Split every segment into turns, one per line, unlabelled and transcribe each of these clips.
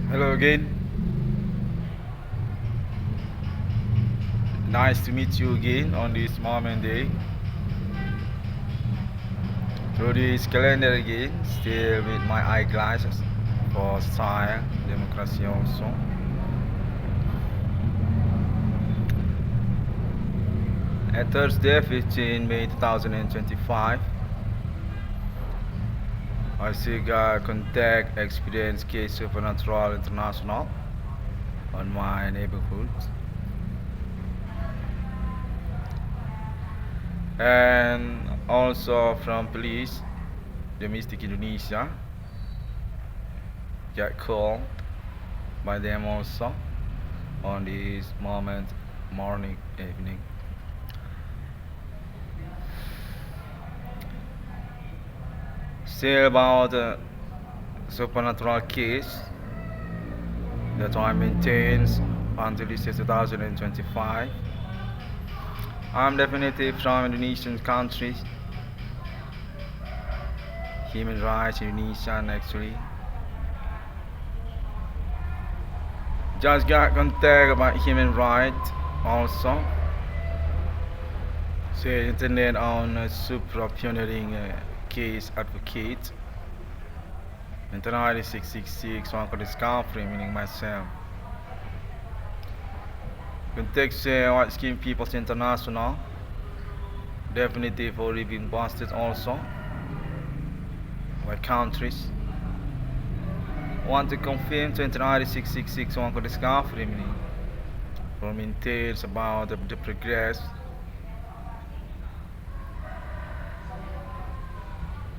Hello again. Nice to meet you again on this moment day. Through this calendar again, still with my eyeglasses for style, democracy also. At Thursday, 15 May 2025, I see contact experience case supernatural international on my neighborhood. And also from police, domestic Indonesia, get called by them also on this moment, morning, evening. Still about supernatural case that I maintained until this is 2025. I'm definitely from Indonesian countries, human rights Indonesian actually. Just got contact about human rights also. Say internet on super pioneering case advocate. Internet 666 one could discover meaning myself. Context white skin peoples international. Definitely for being busted also by countries. Want to confirm 666 one could discover meaning from entails about the progress.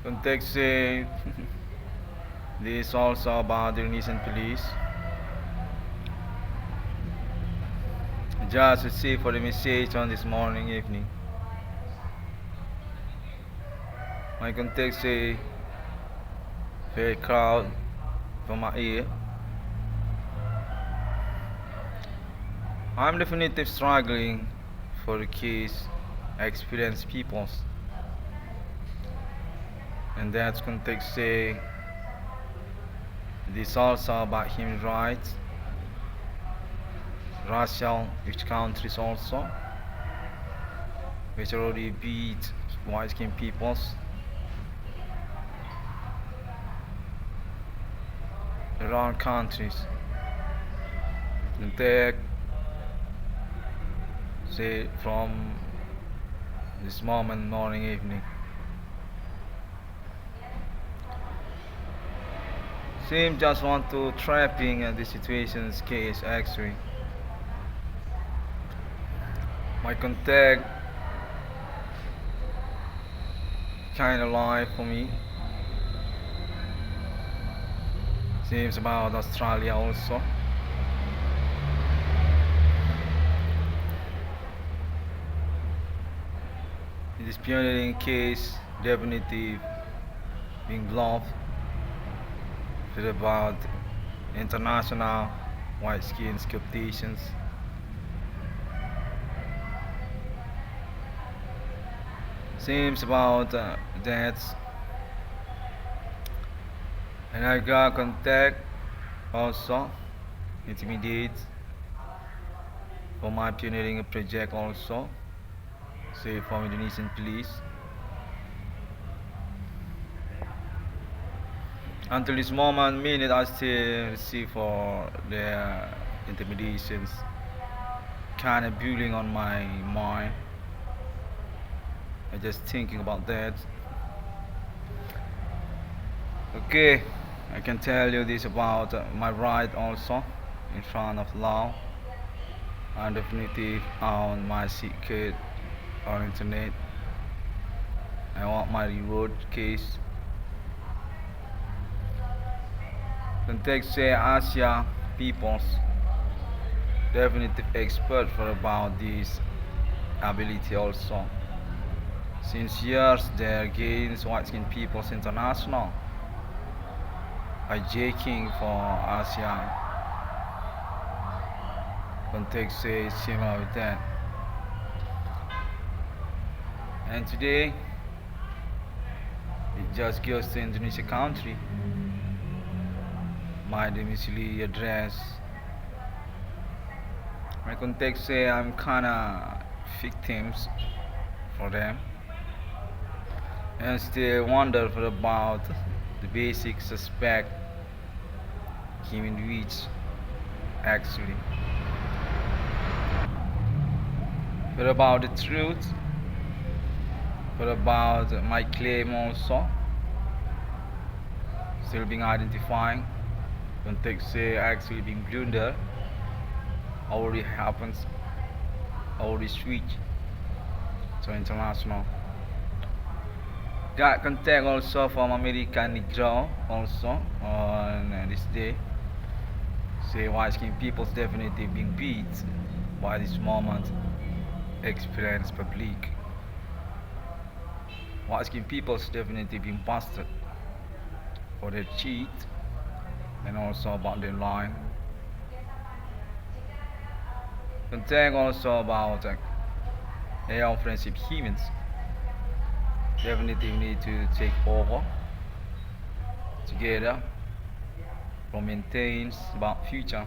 Context this also about the Indonesian police. Just received for the message on this morning evening. My context very crowd from my ear. I'm definitely struggling for the case experienced peoples. And that's context this also about human rights, racial which countries also, which already beat white skinned peoples. Around countries. And take say from this moment morning evening. Seem just want to trapping the situation's case actually. My contact kind of live for me. Seems about Australia also. This pioneering case definitely being blocked about international white skin competitions. Seems about that. And I got contact also, intimidate for my pioneering project also, say from Indonesian police. Until this moment, minute I still receive for their intimidations, kind of bullying on my mind. I just thinking about that. Okay, I can tell you this about my right also in front of law. I'm definitely on my secret on internet. I want my reward case. Context say Asia peoples definitely expert for about this ability also. Since years they against white skin peoples international hijacking for ASEAN. Context say similar with that. And today it just goes to Indonesia country. my domiciliary address. My contacts say I'm kinda victims for them, and still wonder about the basic suspect human reach actually. What about the truth? What about my claim also? Still being identified. Context say actually being blundered. Already happens. Already switch. So international. Got contact also from American Negro also on this day. Say white skin people's definitely being beat by this moment experience public. White skin people's definitely being busted for their cheat and also about their line. Contact also about their friendship humans. Definitely need to take over together for maintains about future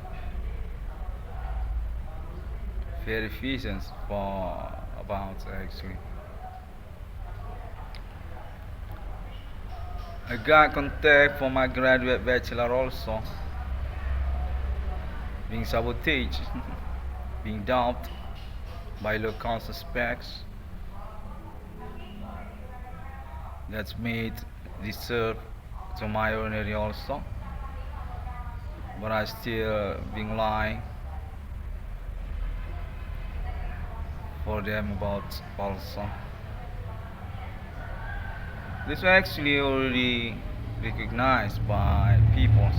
verifications for about actually. I got contact for my graduate bachelor also being sabotaged, being dumped by local suspects. That's made deserve to my honorary also, but I still being lying for them about also. This was actually already recognized by peoples,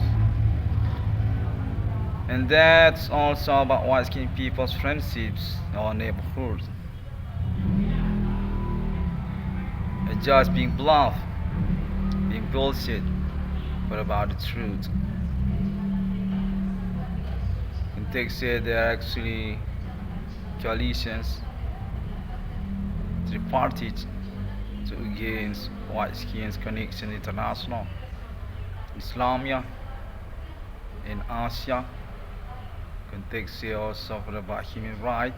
and that's also about white skin people's friendships or neighborhoods. It's just being bluff, being bullshit, but about the truth. And they say there are actually coalitions, three parties to against white skins connection international, Islamia in Asia. Context here also for about human rights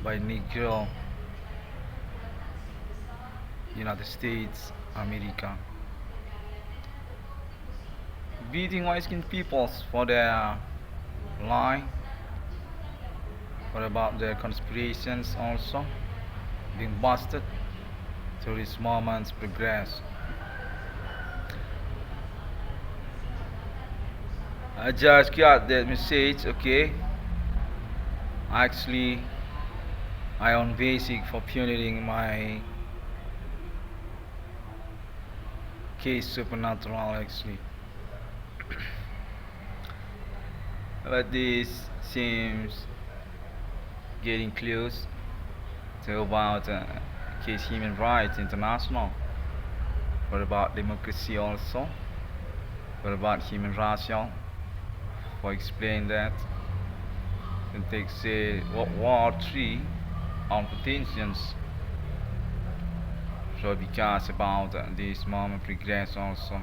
by Negro, United States, America. Beating white skinned peoples for their lie, what about their conspirations also being busted through these moments progress. I just got that message, okay. Actually I on basic for pioneering my case supernatural actually. But this seems getting close to about case human rights international. What about democracy also? What about human racial? For explain that. And take say World War III on potentials. So because about this moment progress also.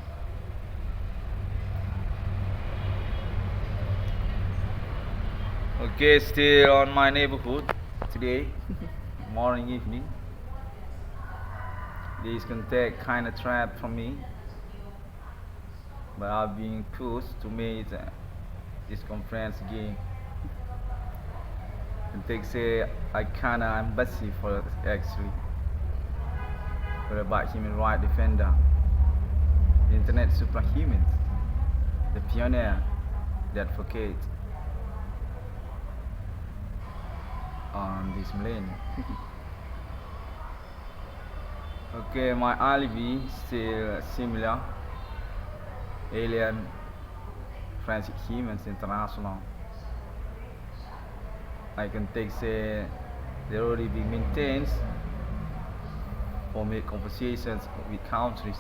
Okay, still on my neighborhood today, morning, evening. This contact kind of trap for me, but I'm being pushed to make this conference again. And they say I kinda embassy for actually for about human rights defender, the internet superhumans, the pioneer, the advocate on this millennium. Okay, my alibi still similar. Alien Friendship Humans International. I can take say they're already being maintained for make conversations with countries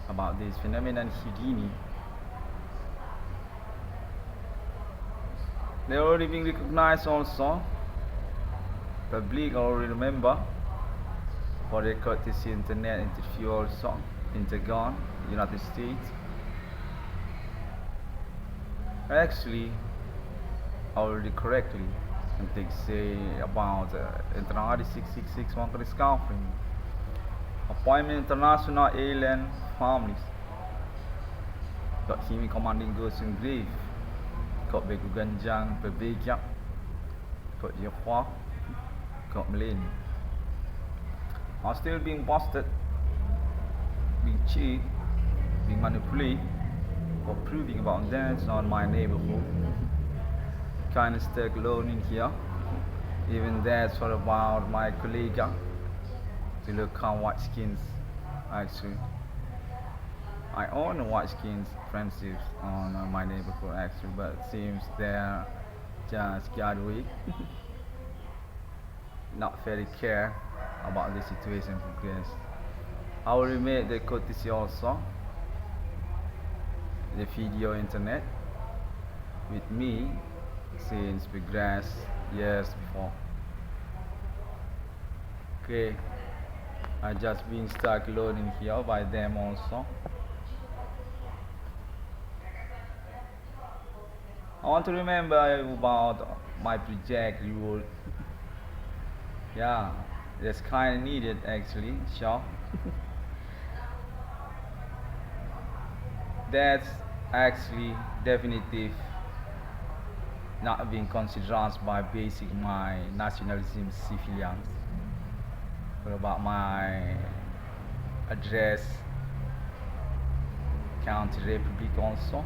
about this phenomenon Houdini. They're already being recognized also. Public already remember for their courtesy internet interview also. Intergon, United States. Actually, already correctly, and they say about International 666 one discovery. Appointment International Alien Families. Got Kimi commanding goes in grave. Got Begu Ganjang, Bebegiak. Got Yahua. Got Malin. Are still being busted, being cheated, being manipulated, or proving about dance on my neighborhood. Kind of stuck alone in here. Even that's what about my colleague. To look how white skins actually. I own white skins friendships on my neighborhood actually, but it seems they're just got away. Not very care about the situation progress. I will remake the courtesy also the video internet with me since progress years before. Okay, I just been stuck alone in here by them also. I want to remember about my project rule. Yeah, that's kind of needed actually, sure. That's actually definitive not being considered by basic my nationalism civilians. What about my address county republic also?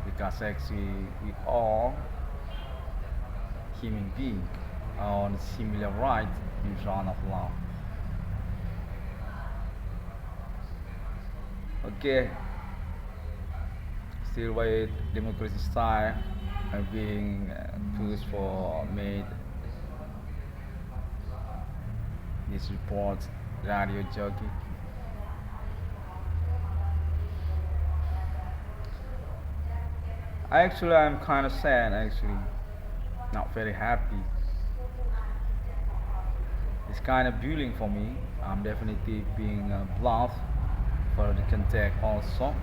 Because actually we all human beings on similar rights in front of law. Okay, still by democracy style are being pushed for made this report radio jockey. Actually, I'm kind of sad. Actually, not very happy. It's kind of bullying for me. I'm definitely being bluffed for the contact also.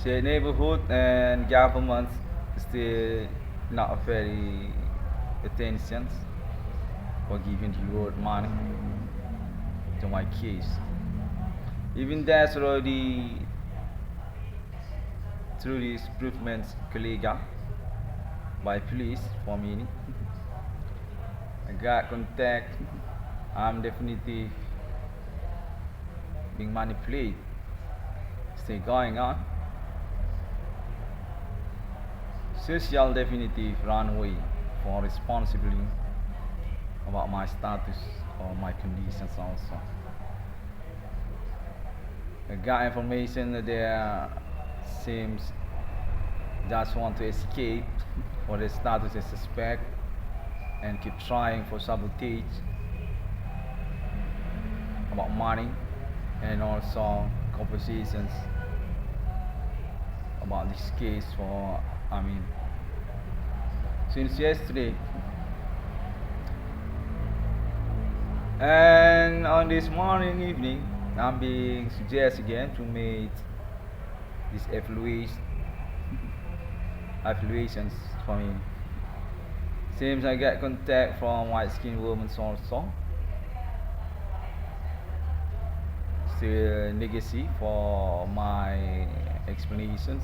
Say neighborhood and government still not very attention for giving the road money to my case. Even that's already through these improvements colleague by police for me. I got contact. I'm definitely being manipulated. Still going on. Social definitive run away for responsibility about my status or my conditions also. I got information that there seems just want to escape for the status as suspect and keep trying for sabotage about money and also compositions about this case for since yesterday. And on this morning evening I'm being suggested again to make these evaluations for me. Seems I get contact from white skinned women also. Still legacy for my explanations.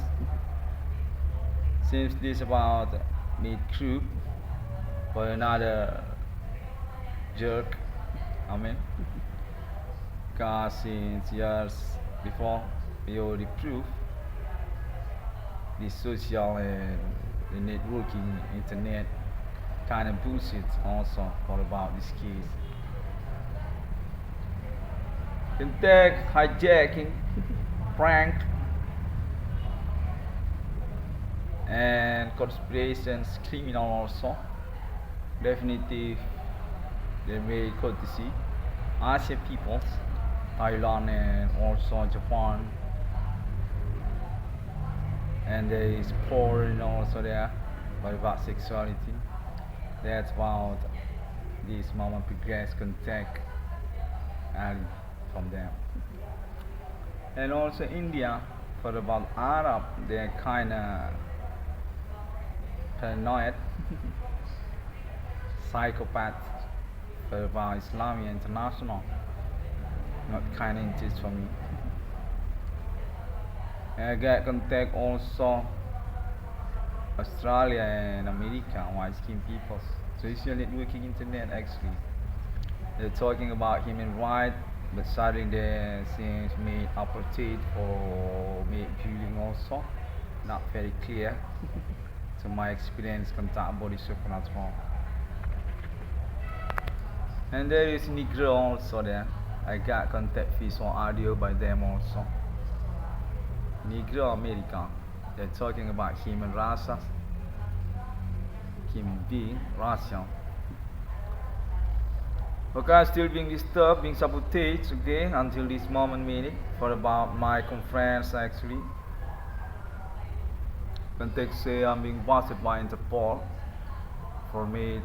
Seems this about need group for another jerk. Because since years before we already proved the social and the networking internet kind of bullshit also for about this case. Contact, hijacking, prank, and conspirations, criminal also. Definitely, they made courtesy. Asian peoples, Thailand and also Japan, and there is porn also there, but about sexuality. That's about this moment progress contact Ali from them. And also India For about Arab, they're kind of paranoid, psychopaths. For about Islamic International, not kind of interest for me. And I get contact also Australia and America, white skinned peoples. Social networking internet actually. They're talking about human rights, but suddenly they seems made apartheid for made viewing also. Not very clear. To my experience, contact body supernatural. And there is Negro also there. I got contact visual audio by them also. Negro American. They're talking about human races, human being, racial. Okay, I'm still being disturbed, being sabotaged, okay, until this moment minute for about my conference actually. Context say I'm being busted by Interpol for me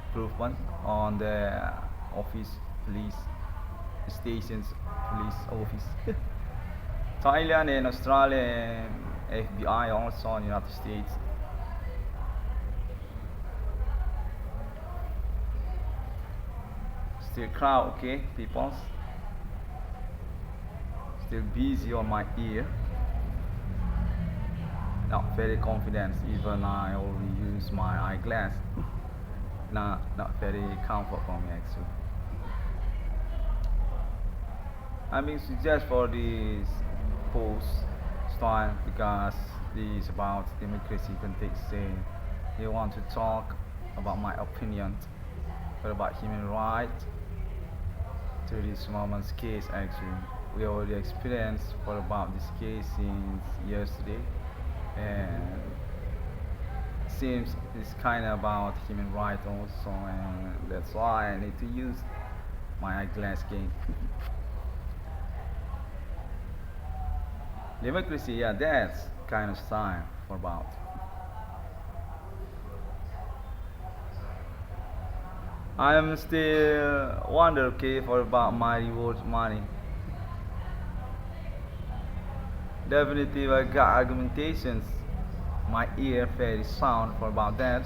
improvement on the office, police stations, police office. Thailand and Australia and FBI also in the United States. Still crowd, okay, people. Still busy on my ear. Not very confident, even I already use my eyeglass. Not very comfort for me actually. I mean suggest for this post style because this is about democracy context saying they want to talk about my opinion about human rights to this moment's case actually. We already experienced for about this case since yesterday and seems it's kind of about human rights also and that's why I need to use my eyeglass game. Democracy, yeah, that's kind of sign for about. I am still wonder, okay, for about my reward money. Definitely, I got argumentations. My ear very sound for about that.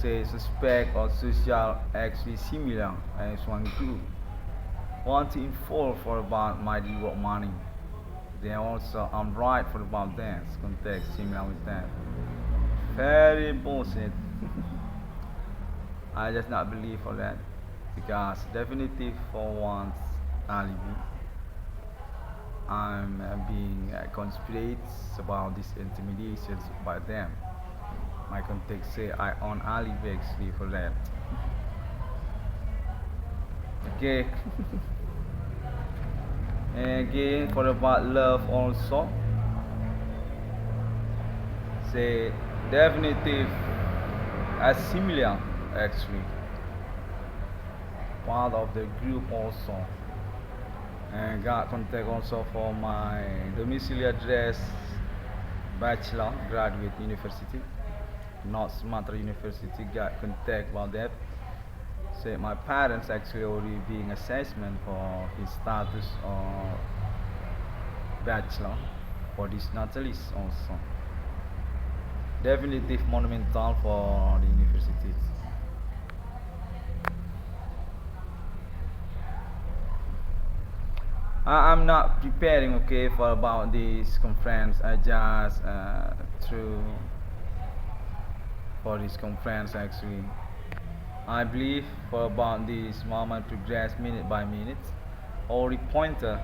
Say suspect or social actually similar as one group. Want to inform for about my reward money. They also I'm right for about that context similar with that. Very bullshit. I just not believe for that because definitely for once alibi I'm being conspirates about these intimidations by them. My context say I on alibi actually for that. Okay. And again for about love also. Say definitive as similar actually. Part of the group also. And got contact also for my domiciliary address bachelor graduate university. North Sumatra University got contact about that. Say my parents actually already being assessment for his status of bachelor for this naturalist also. Definitive monumental for the universities. I'm not preparing okay for about this conference. I just through for this conference actually. I believe for about this moment progress minute by minute. Already pointer.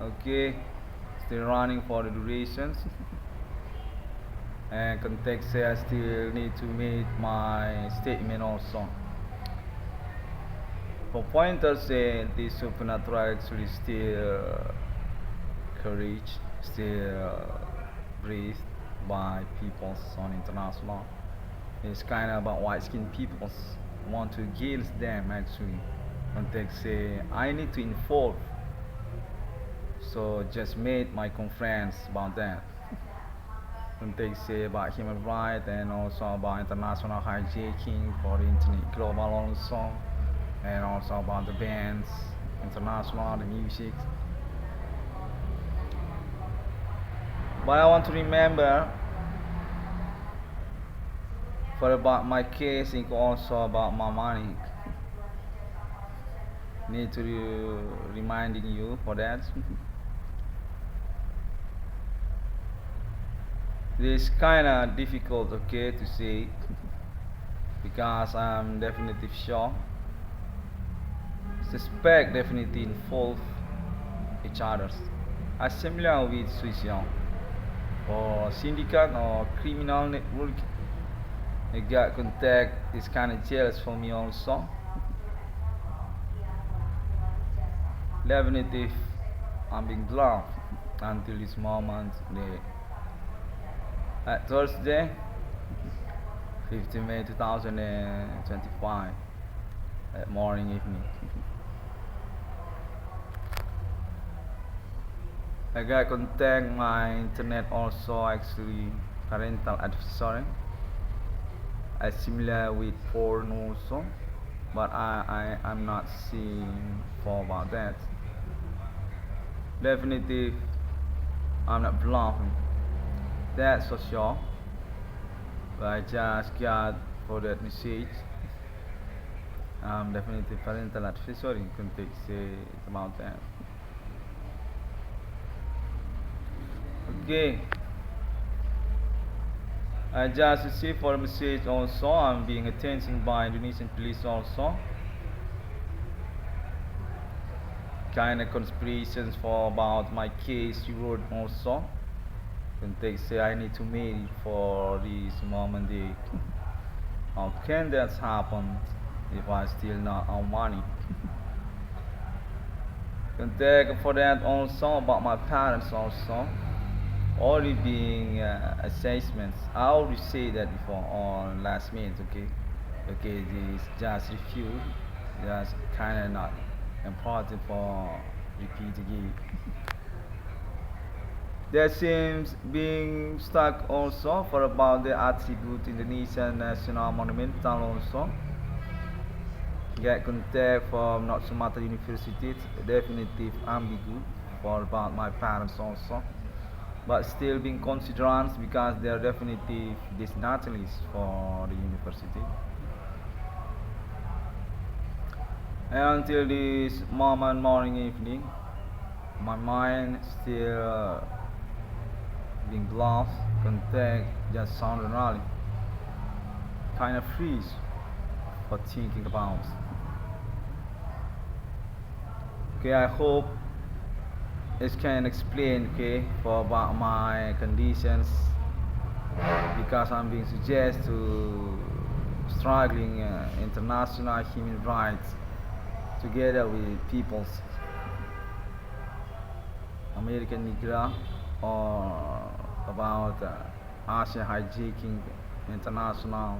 Okay, still running for the durations. And context say I still need to make my statement also. For pointers say this supernatural actually still courage, still breathed by peoples on international. It's kind of about white skinned peoples want to against them actually. Context say I need to inform. So just made my conference about that. Context say about human rights and also about international hijacking for the internet global also and also about the bans international, the music. But I want to remember for about my case and also about my money. Need to reminding you for that. This kind of difficult, okay, to say because I'm definitely sure. Suspect definitely involve each others. Are similar with suicide or syndicate or criminal network. They got contact is kind of jealous for me also. Definitely I'm being blunt until this moment. At Thursday, 15 May 2025, at morning, evening. I got contact my internet also actually parental advisory. I similar with porn also, but I'm not seeing for about that. Definitely I'm not bluffing. That's for sure. But I just got for that message. Definitely parental advisory context about that. Okay. I just received for a message also. I'm being attention by Indonesian police also. Kind of conspirations for about my case you wrote also. Context say I need to marry for this moment. How can that happen if I still not own money? Contact for that also about my parents also. Already being assessments. I already say that before on last minute, okay? Okay, this just refute. Just kinda not important for repeat again. There seems being stuck also for about the attribute Indonesian National Monumental also. Get contact from North Sumatra University, definitive ambigu for about my parents also. But still being considered because they are definitely disnaturalists for the university. And until this moment, morning, evening, my mind still being lost, contact, just sound rally, kind of freeze for thinking about. Okay, I hope it can explain, okay, for about my conditions because I'm being suggested to struggling international human rights together with people's American Nigra or about Asia hijacking international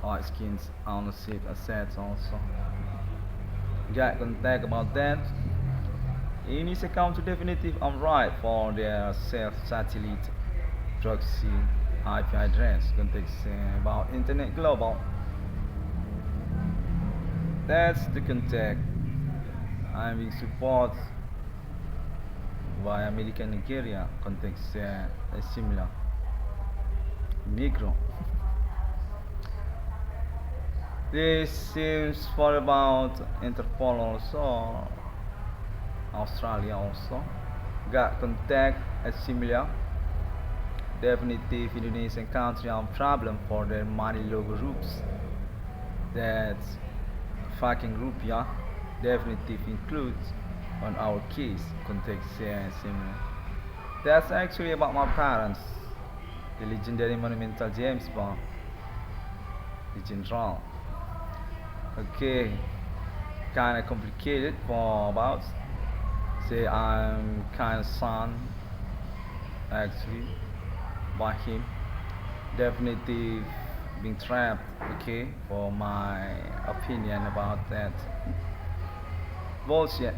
white skins ownership assets also. Got contact about that. In this account definitive I'm right for their self-satellite proxy IP address context about internet global. That's the contact. I'm being support by American Nigeria context similar micro. This seems for about Interpol also, Australia also. Got contact as similar. Definitive Indonesian country on problem for their money logo groups. That's fucking rupiah. Definitive includes on our case context similar. That's actually about my parents, the legendary monumental James Bond, the general. Okay, kind of complicated for about. Say I'm kind of son, actually, by him. Definitely being trapped. Okay, for my opinion about that. Bullshit.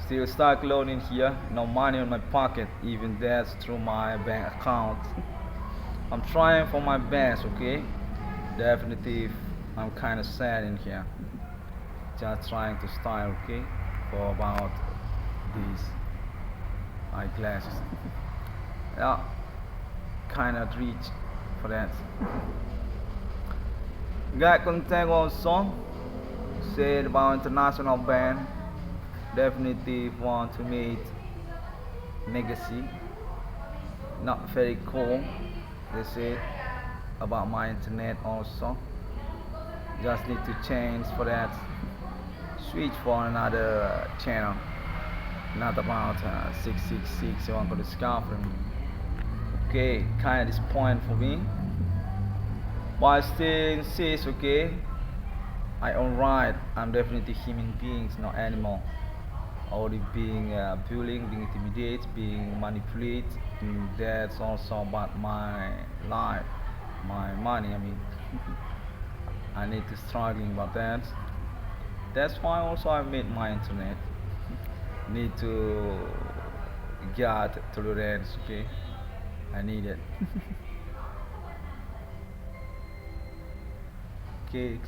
Still stuck alone in here, no money in my pocket, even that's through my bank account. I'm trying for my best, okay? Definitely I'm kinda sad in here. just trying to style, okay, for about these eyeglasses. Yeah, cannot reach for that. Got contact also said about international band. Definitely want to meet legacy. Not very cool. They said about my internet also. Just need to change for that. Switch for another channel. Not about 666. You want to discover me. Okay, kind of disappointing for me. But I still insist, okay. I own right. I'm definitely human beings, not animal. Already being bullied, being intimidated, being manipulated. That's also about my life, my money. I mean, I need to struggling about that. That's why also I made my internet. Need to get tolerance, okay? I need it. Okay.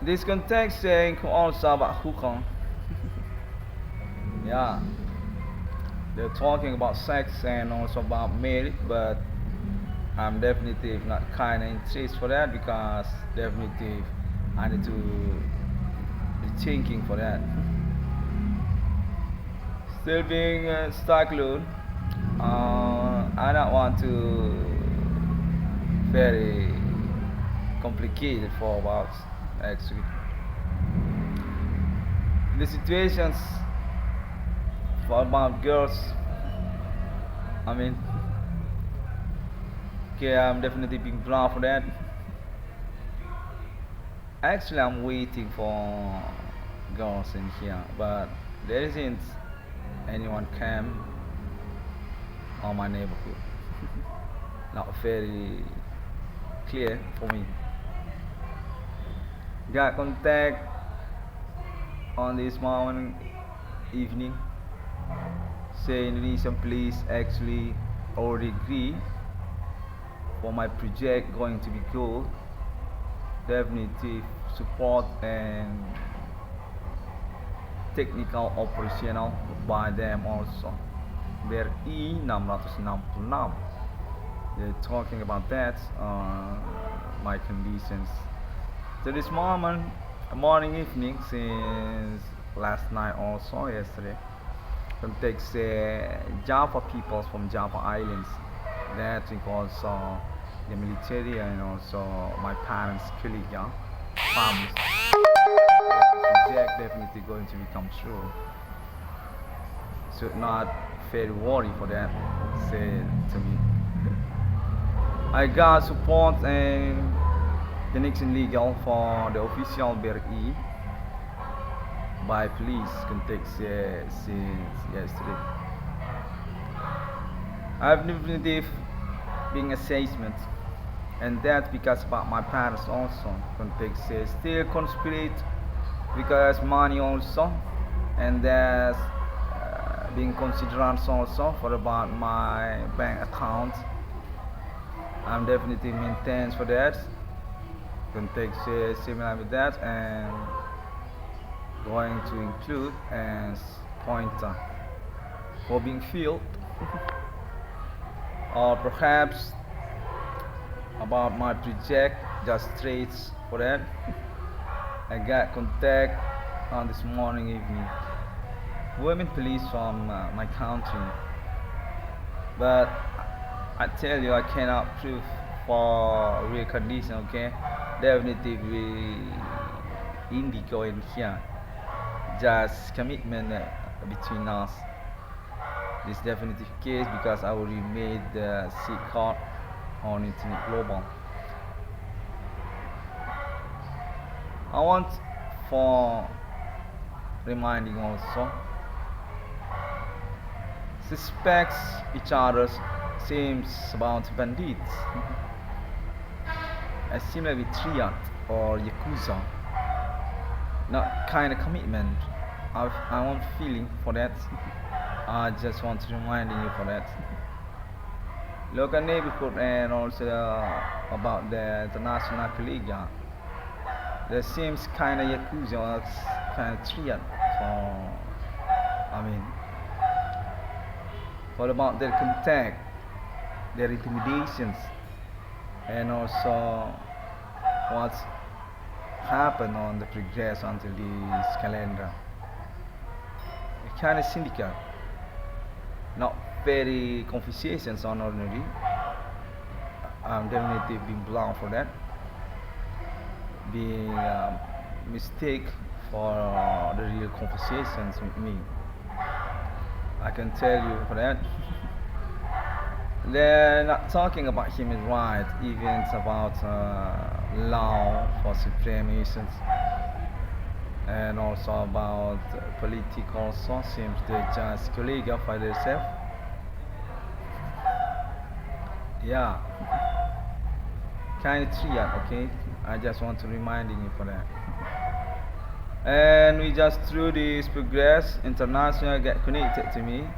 This context saying also about hookah. Yeah, they're talking about sex and also about marriage, but I'm definitely not kind of interested for that because definitely I need to be thinking for that. Still being stuck alone. I don't want to very complicated for about actually the situations for about girls. I mean, okay, I'm definitely being proud for that. Actually, I'm waiting for girls in here, but there isn't anyone came on my neighborhood. Not very clear for me. Got contact on this morning evening. Say Indonesian police actually already agree for my project going to be good. Definitely support and technical operational by them also. BRI 666. They're talking about that, my conditions. So this morning, evening, since last night also, yesterday, contacts Java peoples from Java Islands. That includes the military and also my parents' colleague, yeah, farmers. Project definitely going to become true. Should not very worry for that, say to me. I got support and connection legal for the official BRI by police contact since yesterday. I've definitive being assessment and that's because about my parents also contact still conspirate because money also and that's being considered also for about my bank account. I'm definitely maintains for that. Context similar with that and going to include as pointer for being filled or perhaps about my project just traits for that. I got contact on this morning evening women police from my country, but I tell you I cannot prove for real condition, okay. Definitely we indigo in here just commitment between us. This definitely case because I already made the C card on Internet Global. I want for reminding also suspects each other seems about bandits as similar with triad or yakuza, not kind of commitment. I want feeling for that. I just want to remind you for that. local neighborhood and also about the international colleague. There seems kind of yakuza or kind of triad for, I mean, for about their contact, their intimidations, and also what's happened on the progress until this calendar. A kind of syndicate, not very conversations on ordinary. I'm definitely being blown for that. Being a mistake for the real conversations with me. I can tell you for that. They're not talking about human rights, even about law for supremacists, and also about political systems. They just colleague by themselves. Yeah, kind of triad, okay? I just want to remind you for that. And we just through this progress international get connected to me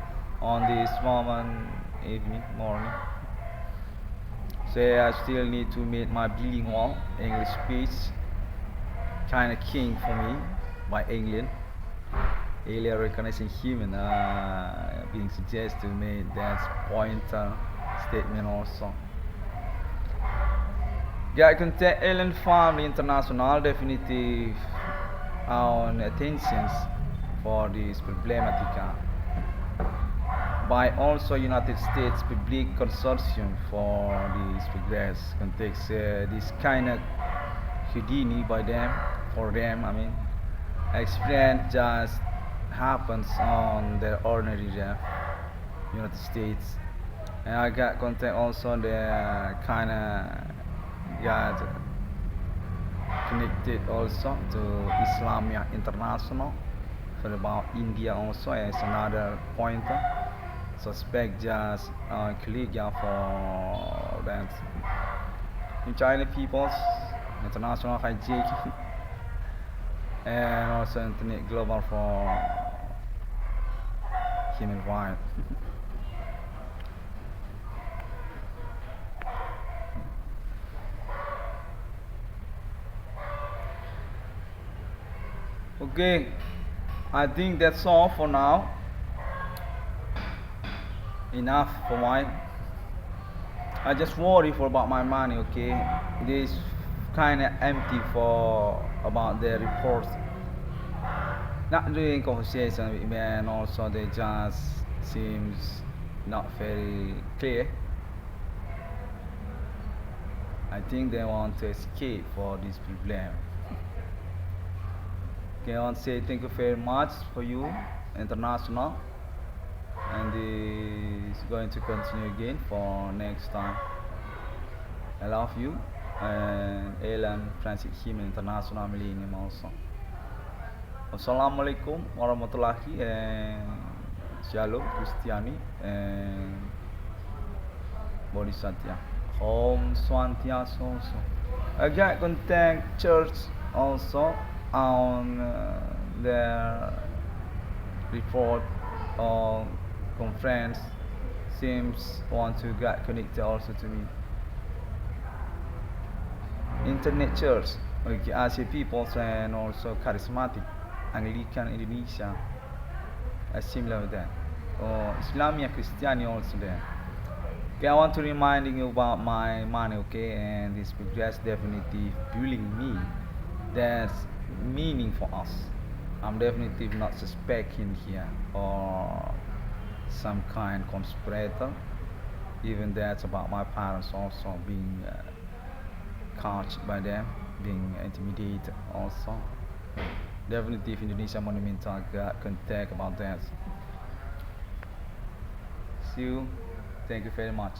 on this morning. Say I still need to meet my bilingual English speech, kind of king for me by England. Alien recognition human being suggested to make that pointer statement also. Get contact alien family international definitive on attentions for this problematica by also United States Public Consortium for this progress context this kind of Houdini by them for them. I mean, experience just happens on the ordinary United States, and I got contact also the kind of got connected also to Islamia International for about India also as another pointer. Suspect just colleague for that in China peoples international hijacking and also internet global for human rights. Okay, I think that's all for now. Enough for mine. I just worry for about my money. Okay, it is kind of empty for about the reports. Not doing conversation with me, and also they just seems not very clear. I think they want to escape for this problem. Okay, I want to say thank you very much for you, international, and this is going to continue again for next time. I love you, and Elan Francis Him International Millennium also. Wassalamualaikum warahmatullahi and Shalom Kristiani and Bodhisattva. Om Swantiaso also. I got contact church also on their report or conference seems want to get connected also to me. Internet church, okay, Asia people and also charismatic Anglican Indonesia, similar with that. Or Islamia Christianity also there. Okay, I want to remind you about my money, okay, and this progress definitely fueling me. That's meaning for us. I'm definitely not suspecting here or some kind conspirator. Even that's about my parents also being caught by them, being intimidated also. Definitely if Indonesia Monumental got contact about that. See you. Thank you very much.